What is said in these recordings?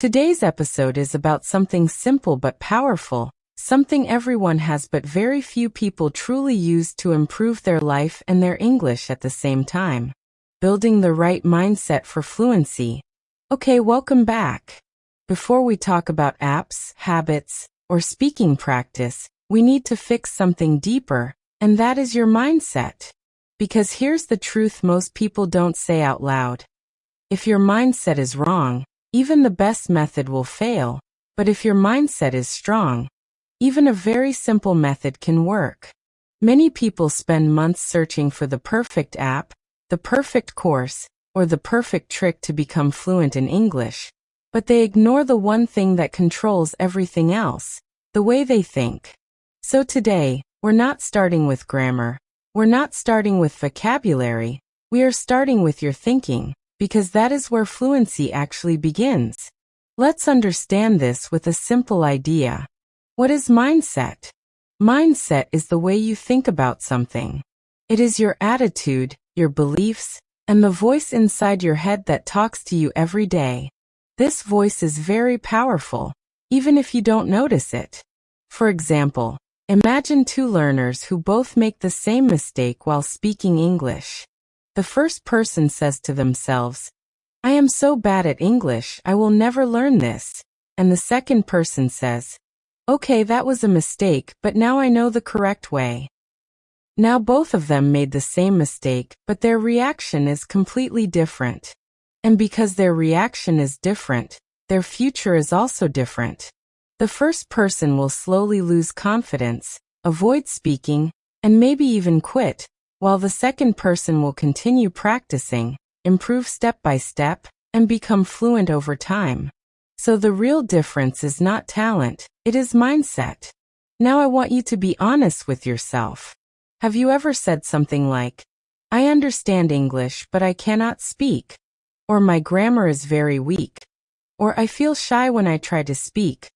Today's episode is about something simple but powerful, something everyone has but very few people truly use to improve their life and their English at the same time. Building the right mindset for fluency. Okay, welcome back. Before we talk about apps, habits, or speaking practice, we need to fix something deeper, and that is your mindset. Because here's the truth most people don't say out loud. If your mindset is wrong, even the best method will fail, but if your mindset is strong, even a very simple method can work. Many people spend months searching for the perfect app, the perfect course, or the perfect trick to become fluent in English, but they ignore the one thing that controls everything else, the way they think. So today, we're not starting with grammar. We're not starting with vocabulary, we are starting with your thinking, because that is where fluency actually begins. Let's understand this with a simple idea. What is mindset? Mindset is the way you think about something. It is your attitude, your beliefs, and the voice inside your head that talks to you every day. This voice is very powerful, even if you don't notice it. For example, imagine two learners who both make the same mistake while speaking English. The first person says to themselves, "I am so bad at English, I will never learn this." And the second person says, "Okay, that was a mistake, but now I know the correct way." Now both of them made the same mistake, but their reaction is completely different. And because their reaction is different, their future is also different. The first person will slowly lose confidence, avoid speaking, and maybe even quit, while the second person will continue practicing, improve step by step, and become fluent over time. So the real difference is not talent, it is mindset. Now I want you to be honest with yourself. Have you ever said something like, "I understand English but I cannot speak," or "My grammar is very weak," or "I feel shy when I try to speak,"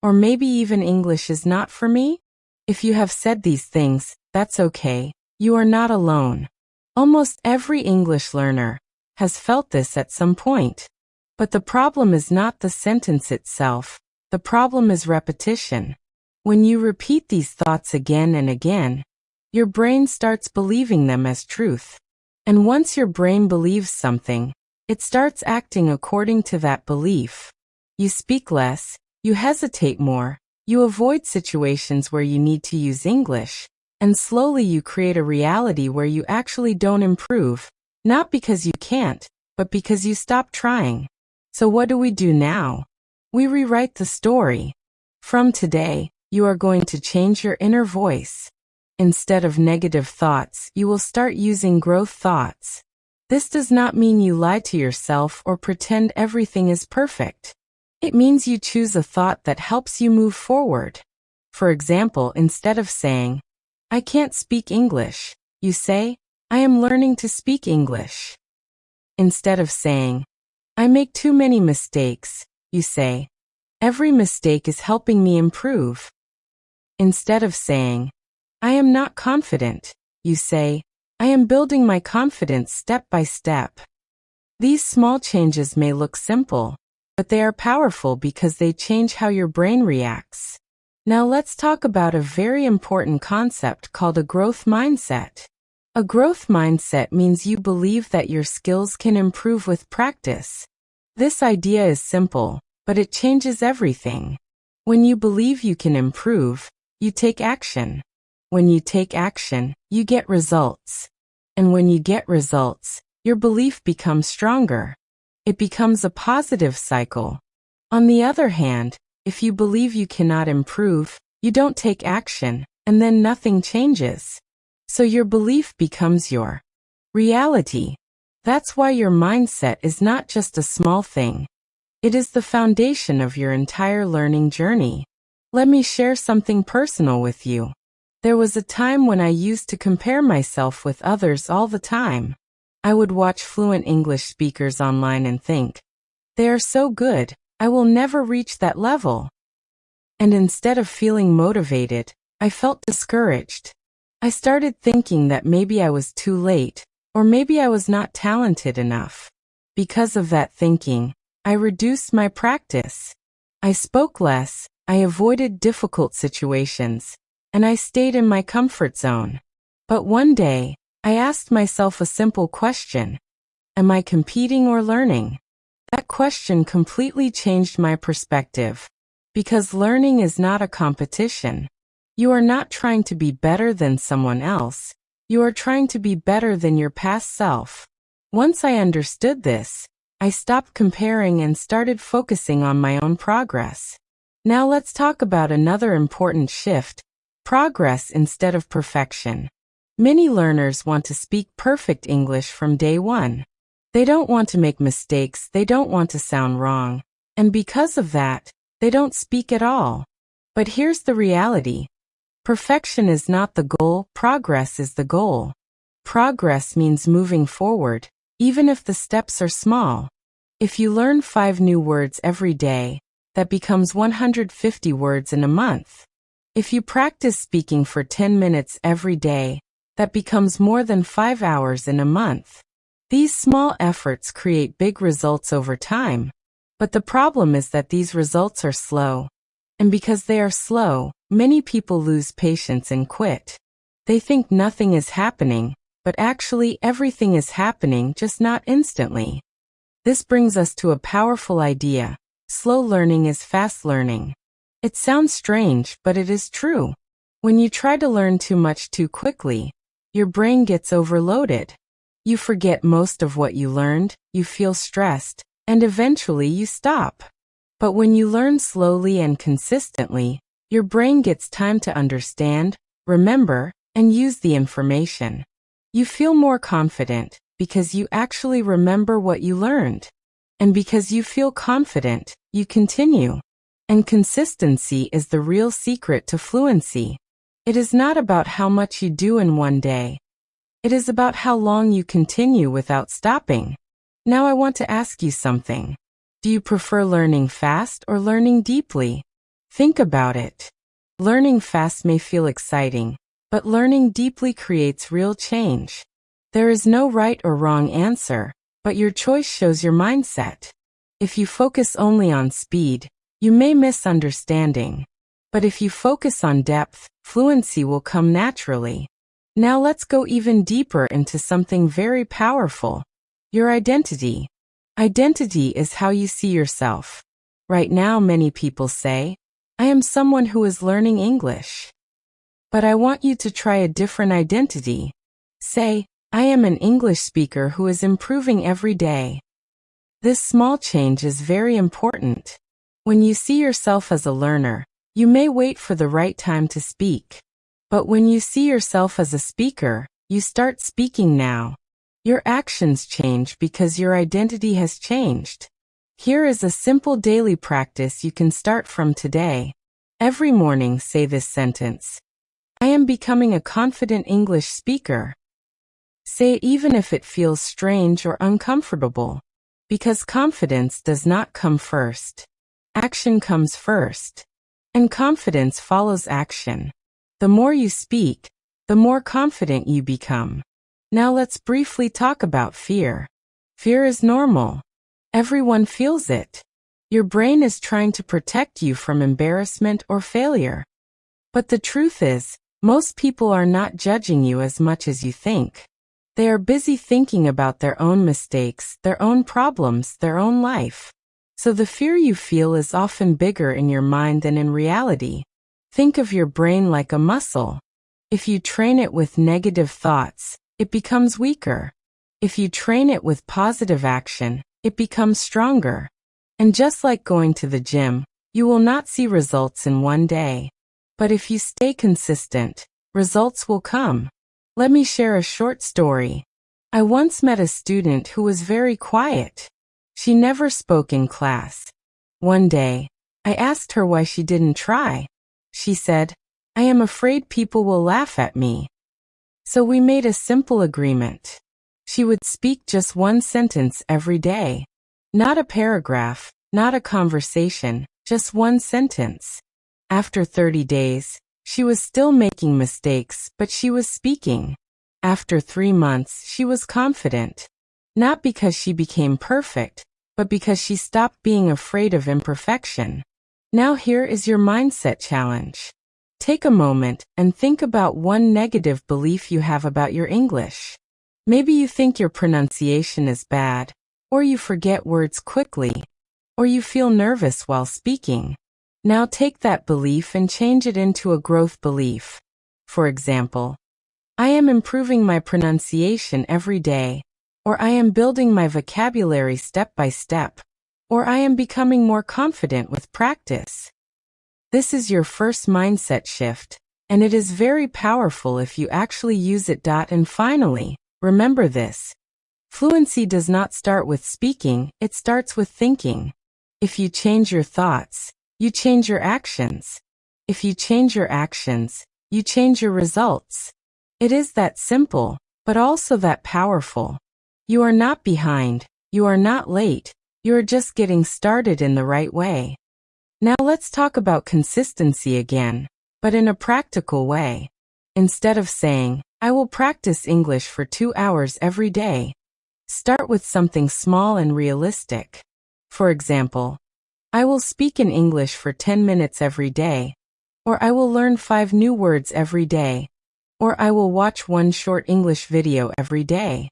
or maybe even "English is not for me"? If you have said these things, that's okay. You are not alone. Almost every English learner has felt this at some point. But the problem is not the sentence itself. The problem is repetition. When you repeat these thoughts again and again, your brain starts believing them as truth. And once your brain believes something, it starts acting according to that belief. You speak less. You hesitate more, you avoid situations where you need to use English, and slowly you create a reality where you actually don't improve, not because you can't, but because you stop trying. So what do we do now? We rewrite the story. From today, you are going to change your inner voice. Instead of negative thoughts, you will start using growth thoughts. This does not mean you lie to yourself or pretend everything is perfect. It means you choose a thought that helps you move forward. For example, instead of saying, "I can't speak English," you say, "I am learning to speak English." Instead of saying, "I make too many mistakes," you say, "Every mistake is helping me improve." Instead of saying, "I am not confident," you say, "I am building my confidence step by step." These small changes may look simple, but they are powerful because they change how your brain reacts. Now let's talk about a very important concept called a growth mindset. A growth mindset means you believe that your skills can improve with practice. This idea is simple, but it changes everything. When you believe you can improve, you take action. When you take action, you get results. And when you get results, your belief becomes stronger. It becomes a positive cycle. On the other hand, if you believe you cannot improve, you don't take action, and then nothing changes. So your belief becomes your reality. That's why your mindset is not just a small thing. It is the foundation of your entire learning journey. Let me share something personal with you. There was a time when I used to compare myself with others all the time. I would watch fluent English speakers online and think, "They are so good, I will never reach that level." And instead of feeling motivated, I felt discouraged. I started thinking that maybe I was too late, or maybe I was not talented enough. Because of that thinking, I reduced my practice. I spoke less, I avoided difficult situations, and I stayed in my comfort zone. But one day, I asked myself a simple question. Am I competing or learning? That question completely changed my perspective. Because learning is not a competition. You are not trying to be better than someone else. You are trying to be better than your past self. Once I understood this, I stopped comparing and started focusing on my own progress. Now let's talk about another important shift: progress instead of perfection. Many learners want to speak perfect English from day one. They don't want to make mistakes, they don't want to sound wrong. And because of that, they don't speak at all. But here's the reality. Perfection is not the goal, progress is the goal. Progress means moving forward, even if the steps are small. If you learn 5 new words every day, that becomes 150 words in a month. If you practice speaking for 10 minutes every day, that becomes more than 5 hours in a month. These small efforts create big results over time. But the problem is that these results are slow. And because they are slow, many people lose patience and quit. They think nothing is happening, but actually everything is happening, just not instantly. This brings us to a powerful idea. Slow learning is fast learning. It sounds strange, but it is true. When you try to learn too much too quickly, your brain gets overloaded. You forget most of what you learned, you feel stressed, and eventually you stop. But when you learn slowly and consistently, your brain gets time to understand, remember, and use the information. You feel more confident because you actually remember what you learned. And because you feel confident, you continue. And consistency is the real secret to fluency. It is not about how much you do in one day. It is about how long you continue without stopping. Now I want to ask you something. Do you prefer learning fast or learning deeply? Think about it. Learning fast may feel exciting, but learning deeply creates real change. There is no right or wrong answer, but your choice shows your mindset. If you focus only on speed, you may miss understanding. But if you focus on depth, fluency will come naturally. Now let's go even deeper into something very powerful. Your identity. Identity is how you see yourself. Right now, many people say, I am someone who is learning English. But I want you to try a different identity. Say, I am an English speaker who is improving every day. This small change is very important. When you see yourself as a learner, you may wait for the right time to speak. But when you see yourself as a speaker, you start speaking now. Your actions change because your identity has changed. Here is a simple daily practice you can start from today. Every morning say this sentence. I am becoming a confident English speaker. Say it even if it feels strange or uncomfortable. Because confidence does not come first. Action comes first. And confidence follows action. The more you speak, the more confident you become. Now let's briefly talk about fear. Fear is normal. Everyone feels it. Your brain is trying to protect you from embarrassment or failure. But the truth is, most people are not judging you as much as you think. They are busy thinking about their own mistakes, their own problems, their own life. So the fear you feel is often bigger in your mind than in reality. Think of your brain like a muscle. If you train it with negative thoughts, it becomes weaker. If you train it with positive action, it becomes stronger. And just like going to the gym, you will not see results in one day. But if you stay consistent, results will come. Let me share a short story. I once met a student who was very quiet. She never spoke in class. One day, I asked her why she didn't try. She said, I am afraid people will laugh at me. So we made a simple agreement. She would speak just one sentence every day. Not a paragraph, not a conversation, just one sentence. After 30 days, she was still making mistakes, but she was speaking. After 3 months, she was confident. Not because she became perfect, but but because she stopped being afraid of imperfection. Now here is your mindset challenge. Take a moment and think about one negative belief you have about your English. Maybe you think your pronunciation is bad, or you forget words quickly, or you feel nervous while speaking. Now take that belief and change it into a growth belief. For example, I am improving my pronunciation every day, or I am building my vocabulary step by step, or I am becoming more confident with practice. This is your first mindset shift, and it is very powerful if you actually use it. And finally, remember this. Fluency does not start with speaking, it starts with thinking. If you change your thoughts, you change your actions. If you change your actions, you change your results. It is that simple, but also that powerful. You are not behind, you are not late, you are just getting started in the right way. Now let's talk about consistency again, but in a practical way. Instead of saying, I will practice English for 2 hours every day, start with something small and realistic. For example, I will speak in English for 10 minutes every day, or I will learn 5 new words every day, or I will watch 1 short English video every day.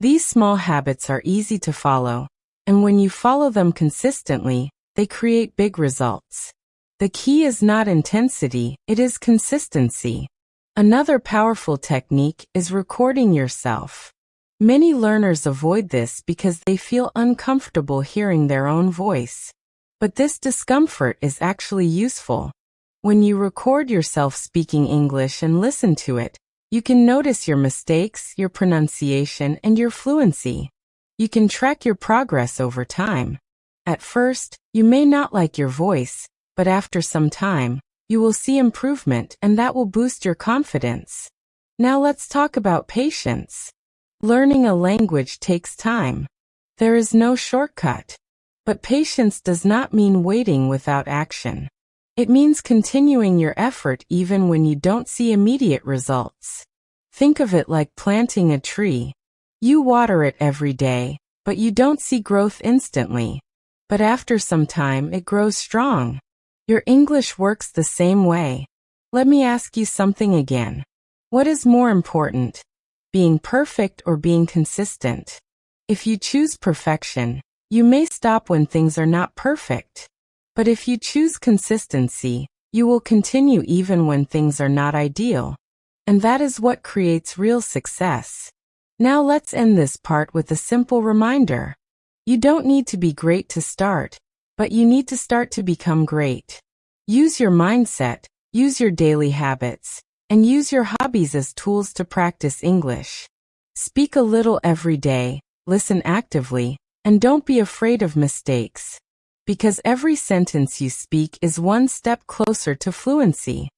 These small habits are easy to follow, and when you follow them consistently, they create big results. The key is not intensity, it is consistency. Another powerful technique is recording yourself. Many learners avoid this because they feel uncomfortable hearing their own voice. But this discomfort is actually useful. When you record yourself speaking English and listen to it, you can notice your mistakes, your pronunciation, and your fluency. You can track your progress over time. At first, you may not like your voice, but after some time, you will see improvement and that will boost your confidence. Now let's talk about patience. Learning a language takes time. There is no shortcut. But patience does not mean waiting without action. It means continuing your effort even when you don't see immediate results. Think of it like planting a tree. You water it every day, but you don't see growth instantly. But after some time it grows strong. Your English works the same way. Let me ask you something again. What is more important, being perfect or being consistent? If you choose perfection, you may stop when things are not perfect. But if you choose consistency, you will continue even when things are not ideal. And that is what creates real success. Now let's end this part with a simple reminder. You don't need to be great to start, but you need to start to become great. Use your mindset, use your daily habits, and use your hobbies as tools to practice English. Speak a little every day, listen actively, and don't be afraid of mistakes. Because every sentence you speak is one step closer to fluency.